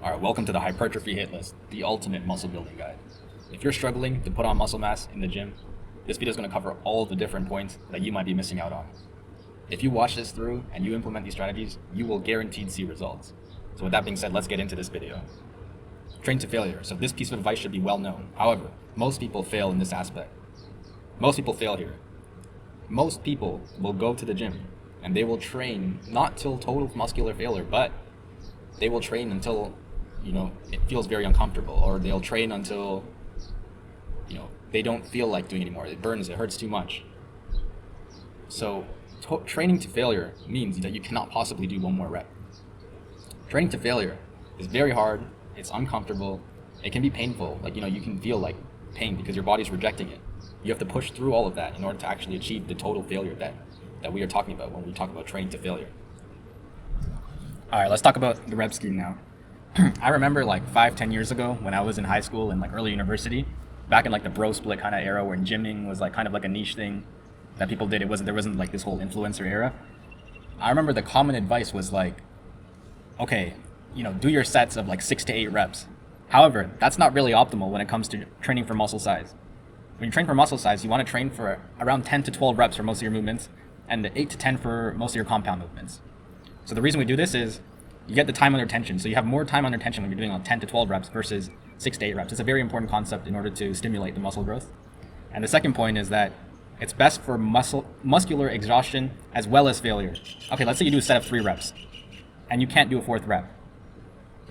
Alright, welcome to the Hypertrophy Hitlist, the ultimate muscle building guide. If you're struggling to put on muscle mass in the gym, this video is going to cover all of the different points that you might be missing out on. If you watch this through and you implement these strategies, you will guaranteed see results. So with that being said, let's get into this video. Train to failure. So this piece of advice should be well known. However, most people fail in this aspect. Most people fail here. Most people will go to the gym and they will train not till total muscular failure, but they will train until it feels very uncomfortable, or they'll train until they don't feel like doing anymore. It burns, it hurts too much. So training to failure means that you cannot possibly do one more rep. Training to failure is very hard, it's uncomfortable, it can be painful. You can feel like pain because your body's rejecting it. You have to push through all of that in order to actually achieve the total failure that we are talking about when we talk about training to failure. Alright, let's talk about the rep scheme now. I remember 5-10 years ago when I was in high school and early university, back in the bro split kind of era where gymming was kind of a niche thing that people did. There wasn't this whole influencer era. I remember the common advice was okay, do your sets of 6 to 8 reps. However, that's not really optimal when it comes to training for muscle size. When you train for muscle size, you want to train for around 10 to 12 reps for most of your movements and 8 to 10 for most of your compound movements. So the reason we do this is you get the time under tension. So you have more time under tension when you're doing 10 to 12 reps versus 6 to 8 reps. It's a very important concept in order to stimulate the muscle growth. And the second point is that it's best for muscular exhaustion as well as failure. Okay, let's say you do a set of 3 reps and you can't do a 4th rep.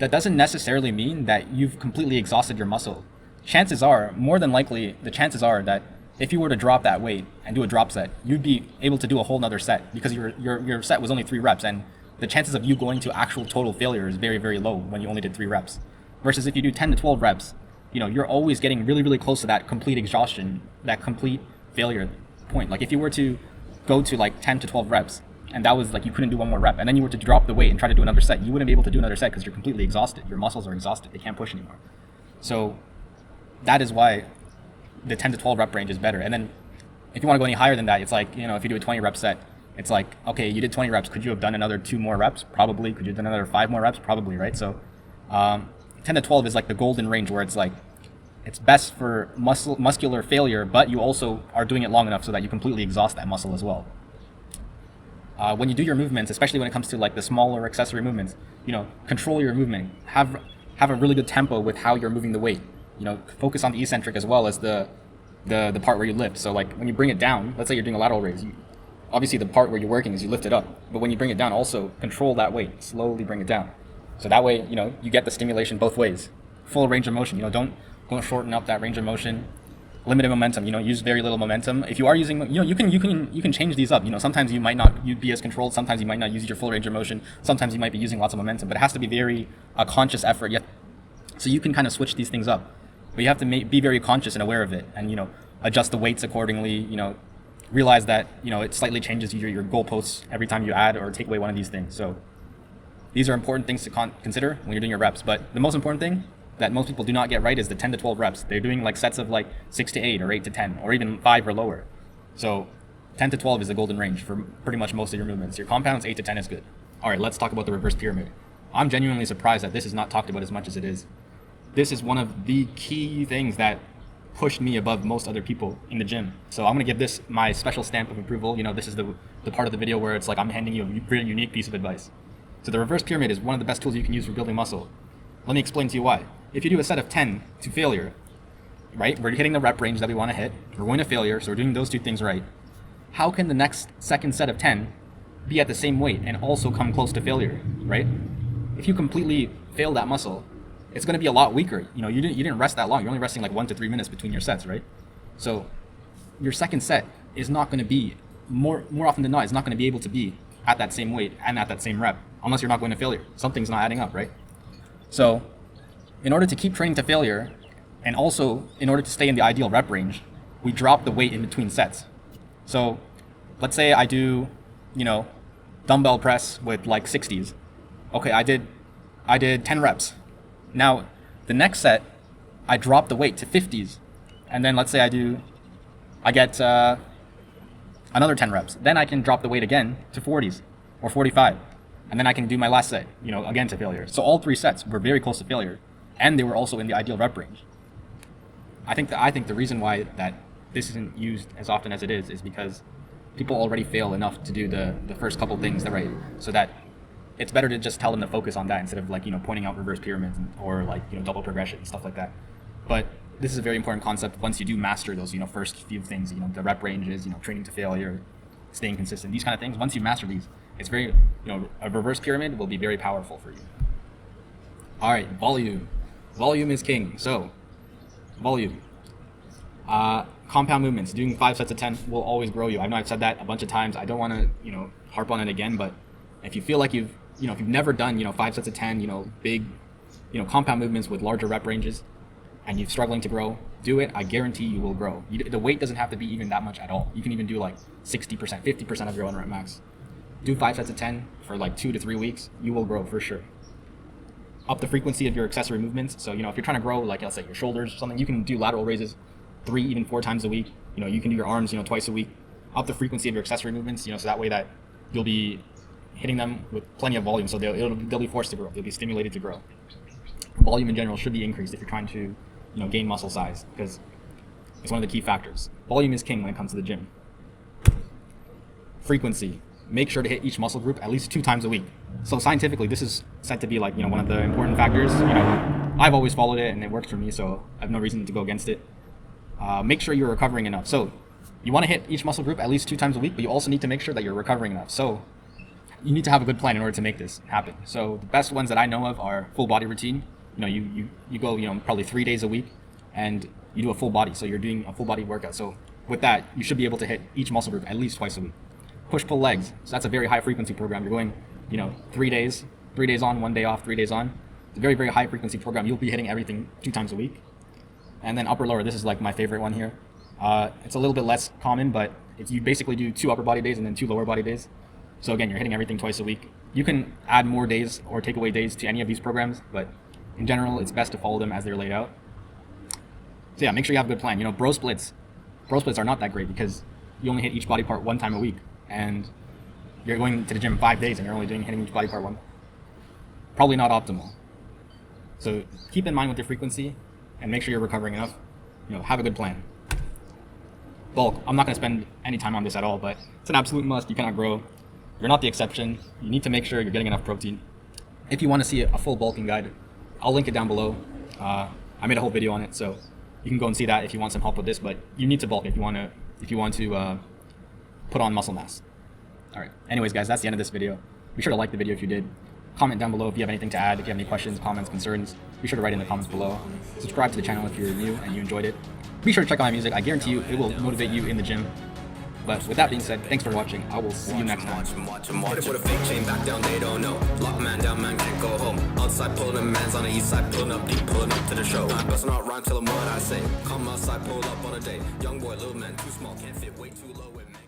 That doesn't necessarily mean that you've completely exhausted your muscle. Chances are, more than likely, the chances are that if you were to drop that weight and do a drop set, you'd be able to do a whole nother set because your set was only 3 reps, and the chances of you going to actual total failure is very, very low when you only did 3 reps. Versus if you do 10 to 12 reps, you're always getting really, really close to that complete exhaustion, that complete failure point. If you were to go to 10 to 12 reps and that was you couldn't do one more rep, and then you were to drop the weight and try to do another set, you wouldn't be able to do another set because you're completely exhausted. Your muscles are exhausted. They can't push anymore. So that is why the 10 to 12 rep range is better. And then if you want to go any higher than that, it's if you do a 20 rep set, it's okay, you did 20 reps. Could you have done another 2 more reps? Probably. Could you have done another 5 more reps? Probably, right? So 10 to 12 is the golden range where it's best for muscular failure, but you also are doing it long enough so that you completely exhaust that muscle as well. When you do your movements, especially when it comes to the smaller accessory movements, control your movement. Have a really good tempo with how you're moving the weight. Focus on the eccentric as well as the part where you lift. So when you bring it down, let's say you're doing a lateral raise, obviously the part where you're working is you lift it up, but when you bring it down, also control that weight, slowly bring it down. So that way, you get the stimulation both ways. Full range of motion. Don't shorten up that range of motion. Limited momentum. Use very little momentum. If you are using, you can change these up. Sometimes you might not be as controlled. Sometimes you might not use your full range of motion. Sometimes you might be using lots of momentum, but it has to be very conscious effort. Yet, so you can kind of switch these things up, but you have to be very conscious and aware of it, and adjust the weights accordingly. Realize that it slightly changes your goalposts every time you add or take away one of these things. So these are important things to consider when you're doing your reps. But the most important thing that most people do not get right is the 10 to 12 reps. They're doing sets of 6 to 8 or 8 to 10 or even 5 or lower. So 10 to 12 is the golden range for pretty much most of your movements. Your compounds, 8 to 10 is good. All right, let's talk about the reverse pyramid. I'm genuinely surprised that this is not talked about as much as it is. This is one of the key things that pushed me above most other people in the gym. So I'm going to give this my special stamp of approval. This is the part of the video where it's I'm handing you a very unique piece of advice. So the reverse pyramid is one of the best tools you can use for building muscle. Let me explain to you why. If you do a set of 10 to failure, right, we're hitting the rep range that we want to hit, we're going to failure, so we're doing those 2 things right. How can the second set of 10 be at the same weight and also come close to failure, right? If you completely fail that muscle, it's going to be a lot weaker. You didn't rest that long. You're only resting 1 to 3 minutes between your sets, right? So your second set is not going to be, more often than not, it's not going to be able to be at that same weight and at that same rep, unless you're not going to failure. Something's not adding up, right? So in order to keep training to failure, and also in order to stay in the ideal rep range, we drop the weight in between sets. So let's say I do, dumbbell press with 60s. Okay, I did 10 reps. Now, the next set, I drop the weight to 50s, and then let's say I get another 10 reps. Then I can drop the weight again to 40s or 45. and then I can do my last set, again to failure. So all 3 sets were very close to failure, and they were also in the ideal rep range. I think the reason why that this isn't used as often as it is because people already fail enough to do the first couple things that right, so that it's better to just tell them to focus on that instead of pointing out reverse pyramids or double progression and stuff like that. But this is a very important concept once you do master those first few things, the rep ranges, training to failure, staying consistent, these kind of things. Once you master these, it's very a reverse pyramid will be very powerful for you. All right, volume is king. So volume, compound movements, doing 5 sets of 10 will always grow you. I know I've said that a bunch of times. I don't want to harp on it again, but if you feel like if you've never done 5 sets of 10 big compound movements with larger rep ranges and you're struggling to grow, do it. I guarantee you will grow. The weight doesn't have to be even that much at all. You can even do 60%, 50% of your own rep max. Do 5 sets of 10 for 2 to 3 weeks. You will grow for sure. Up the frequency of your accessory movements. So if you're trying to grow, let's say your shoulders or something, you can do lateral raises 3, even 4 times a week. You can do your arms twice a week. Up the frequency of your accessory movements. So that way that you'll be hitting them with plenty of volume, so they'll be forced to grow. They'll be stimulated to grow. Volume in general should be increased if you're trying to gain muscle size, because it's one of the key factors. Volume is king when it comes to the gym. Frequency. Make sure to hit each muscle group at least 2 times a week. So scientifically, this is said to be one of the important factors. I've always followed it and it works for me, so I have no reason to go against it. Make sure you're recovering enough. So you want to hit each muscle group at least 2 times a week, but you also need to make sure that you're recovering enough. So you need to have a good plan in order to make this happen. So the best ones that I know of are full body routine. You go probably 3 days a week and you do a full body. So you're doing a full body workout. So with that, you should be able to hit each muscle group at least twice a week. Push pull legs. So that's a very high frequency program. You're going 3 days on, 1 day off, 3 days on. It's a very, very high frequency program. You'll be hitting everything 2 times a week. And then upper lower. This is my favorite one here. It's a little bit less common, but you basically do 2 upper body days and then 2 lower body days. So again, you're hitting everything twice a week. You can add more days or take away days to any of these programs, but in general, it's best to follow them as they're laid out. So yeah, make sure you have a good plan. Bro splits. Bro splits are not that great because you only hit each body part 1 time a week, and you're going to the gym 5 days and you're only hitting each body part 1. Probably not optimal. So keep in mind with your frequency and make sure you're recovering enough. Have a good plan. Bulk. I'm not going to spend any time on this at all, but it's an absolute must. You cannot grow. You're not the exception. You need to make sure you're getting enough protein. If you want to see a full bulking guide, I'll link it down below. I made a whole video on it, so you can go and see that if you want some help with this. But you need to bulk if you want to put on muscle mass. All right. Anyways, guys, that's the end of this video. Be sure to like the video if you did. Comment down below if you have anything to add. If you have any questions, comments, concerns, be sure to write in the comments below. Subscribe to the channel if you're new and you enjoyed it. Be sure to check out my music. I guarantee you it will motivate you in the gym. But with that being said, thanks for watching. I will see you next time. Watch with a fake chain back down, they don't know. Lock man down, man can't go home. Outside pulling them mans on the east side, pulling up deep, pulling up to the show. I bust not rhyme till I'm what I say. Come outside, pull up on a day. Young boy, little man, too small, can't fit way too low with me.